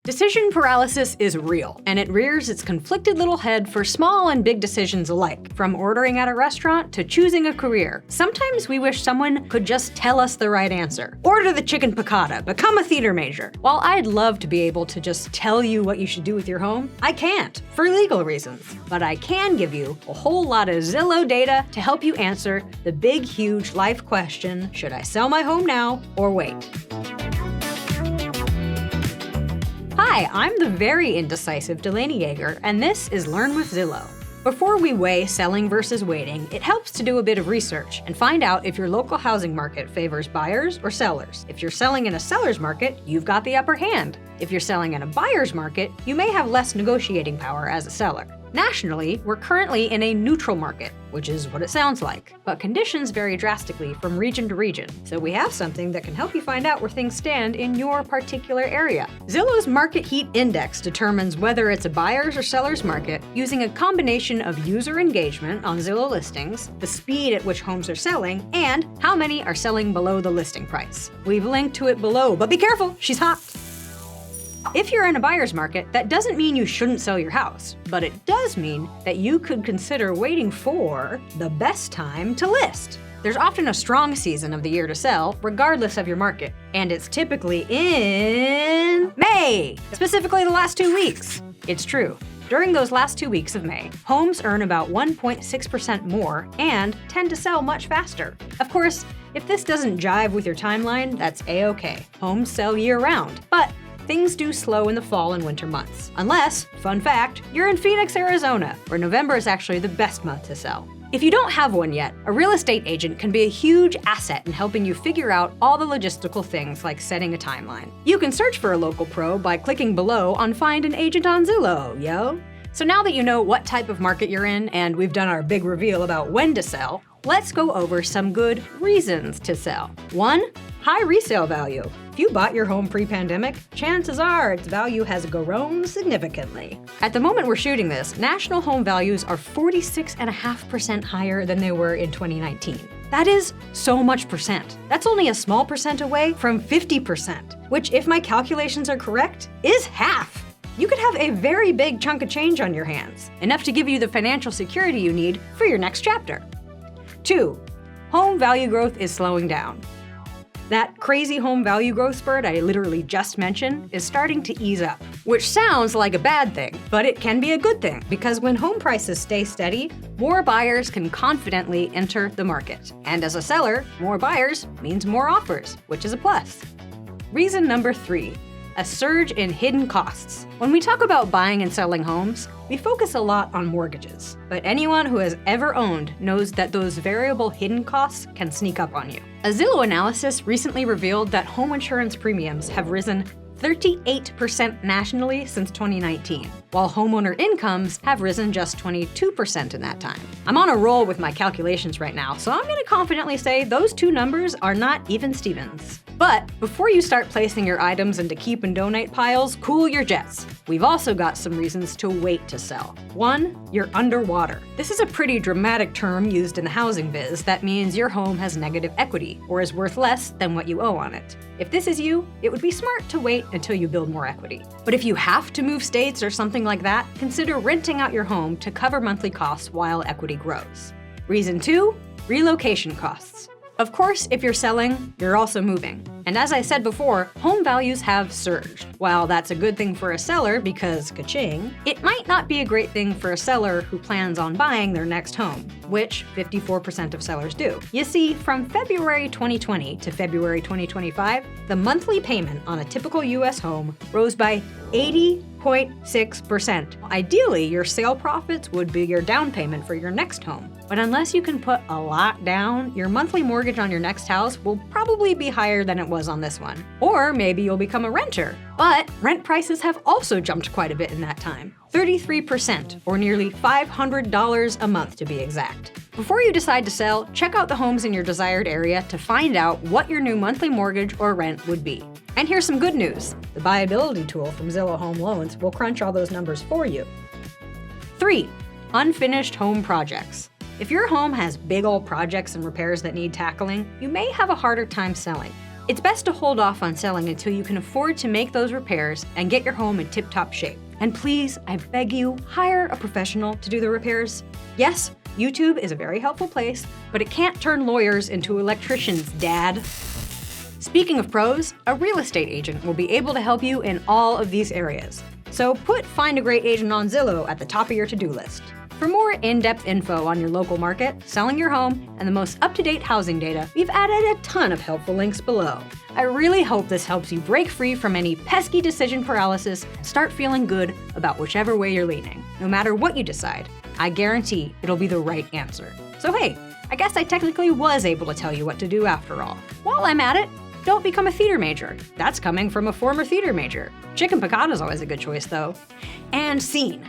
Decision paralysis is real, and it rears its conflicted little head for small and big decisions alike, from ordering at a restaurant to choosing a career. Sometimes we wish someone could just tell us the right answer. Order the chicken piccata, become a theater major. While I'd love to be able to just tell you what you should do with your home, I can't, for legal reasons. But I can give you a whole lot of Zillow data to help you answer the big, huge life question, should I sell my home now or wait? Hi, I'm the very indecisive Delaney, and this is Learn with Zillow. Before we weigh selling versus waiting, it helps to do a bit of research and find out if your local housing market favors buyers or sellers. If you're selling in a seller's market, you've got the upper hand. If you're selling in a buyer's market, you may have less negotiating power as a seller. Nationally, we're currently in a neutral market, which is what it sounds like. But conditions vary drastically from region to region, so we have something that can help you find out where things stand in your particular area. Zillow's Market Heat Index determines whether it's a buyer's or seller's market using a combination of user engagement on Zillow listings, the speed at which homes are selling, and how many are selling below the listing price. We've linked to it below, but be careful, she's hot! If you're in a buyer's market, that doesn't mean you shouldn't sell your house, but it does mean that you could consider waiting for the best time to list. There's often a strong season of the year to sell, regardless of your market, and it's typically in May, specifically the last 2 weeks. It's true. During those last 2 weeks of May, homes earn about 1.6% more and tend to sell much faster. Of course, if this doesn't jive with your timeline, that's a-okay. Homes sell year-round, but things do slow in the fall and winter months. Unless, fun fact, you're in Phoenix, Arizona, where November is actually the best month to sell. If you don't have one yet, a real estate agent can be a huge asset in helping you figure out all the logistical things like setting a timeline. You can search for a local pro by clicking below on Find an Agent on Zillow, yo! So now that you know what type of market you're in and we've done our big reveal about when to sell, let's go over some good reasons to sell. 1. High resale value. If you bought your home pre-pandemic, chances are its value has grown significantly. At the moment we're shooting this, national home values are 46.5% higher than they were in 2019. That is so much percent. That's only a small percent away from 50%, which, if my calculations are correct, is half. You could have a very big chunk of change on your hands, enough to give you the financial security you need for your next chapter. 2. Home value growth is slowing down. That crazy home value growth spurt I literally just mentioned is starting to ease up, which sounds like a bad thing, but it can be a good thing, because when home prices stay steady, more buyers can confidently enter the market. And as a seller, more buyers means more offers, which is a plus. Reason number 3. A surge in hidden costs. When we talk about buying and selling homes, we focus a lot on mortgages, but anyone who has ever owned knows that those variable hidden costs can sneak up on you. A Zillow analysis recently revealed that home insurance premiums have risen 38% nationally since 2019, while homeowner incomes have risen just 22% in that time. I'm on a roll with my calculations right now, so I'm gonna confidently say those two numbers are not even Stevens. But before you start placing your items into keep and donate piles, cool your jets. We've also got some reasons to wait to sell. 1, you're underwater. This is a pretty dramatic term used in the housing biz that means your home has negative equity or is worth less than what you owe on it. If this is you, it would be smart to wait until you build more equity. But if you have to move states or something like that, consider renting out your home to cover monthly costs while equity grows. Reason 2, relocation costs. Of course, if you're selling, you're also moving. And as I said before, home values have surged. While that's a good thing for a seller because ka-ching, it might not be a great thing for a seller who plans on buying their next home, which 54% of sellers do. You see, from February 2020 to February 2025, the monthly payment on a typical US home rose by 80.6%. Ideally, your sale profits would be your down payment for your next home. But unless you can put a lot down, your monthly mortgage on your next house will probably be higher than it was on this one. Or maybe you'll become a renter. But rent prices have also jumped quite a bit in that time. 33%, or nearly $500 a month to be exact. Before you decide to sell, check out the homes in your desired area to find out what your new monthly mortgage or rent would be. And here's some good news. The buyability tool from Zillow Home Loans will crunch all those numbers for you. 3. Unfinished home projects. If your home has big old projects and repairs that need tackling, you may have a harder time selling. It's best to hold off on selling until you can afford to make those repairs and get your home in tip-top shape. And please, I beg you, hire a professional to do the repairs. Yes, YouTube is a very helpful place, but it can't turn lawyers into electricians, Dad. Speaking of pros, a real estate agent will be able to help you in all of these areas. So put Find a Great Agent on Zillow at the top of your to-do list. For more in-depth info on your local market, selling your home, and the most up-to-date housing data, we've added a ton of helpful links below. I really hope this helps you break free from any pesky decision paralysis and start feeling good about whichever way you're leaning. No matter what you decide, I guarantee it'll be the right answer. So hey, I guess I technically was able to tell you what to do after all. While I'm at it, don't become a theater major. That's coming from a former theater major. Chicken piccata is always a good choice though. And scene.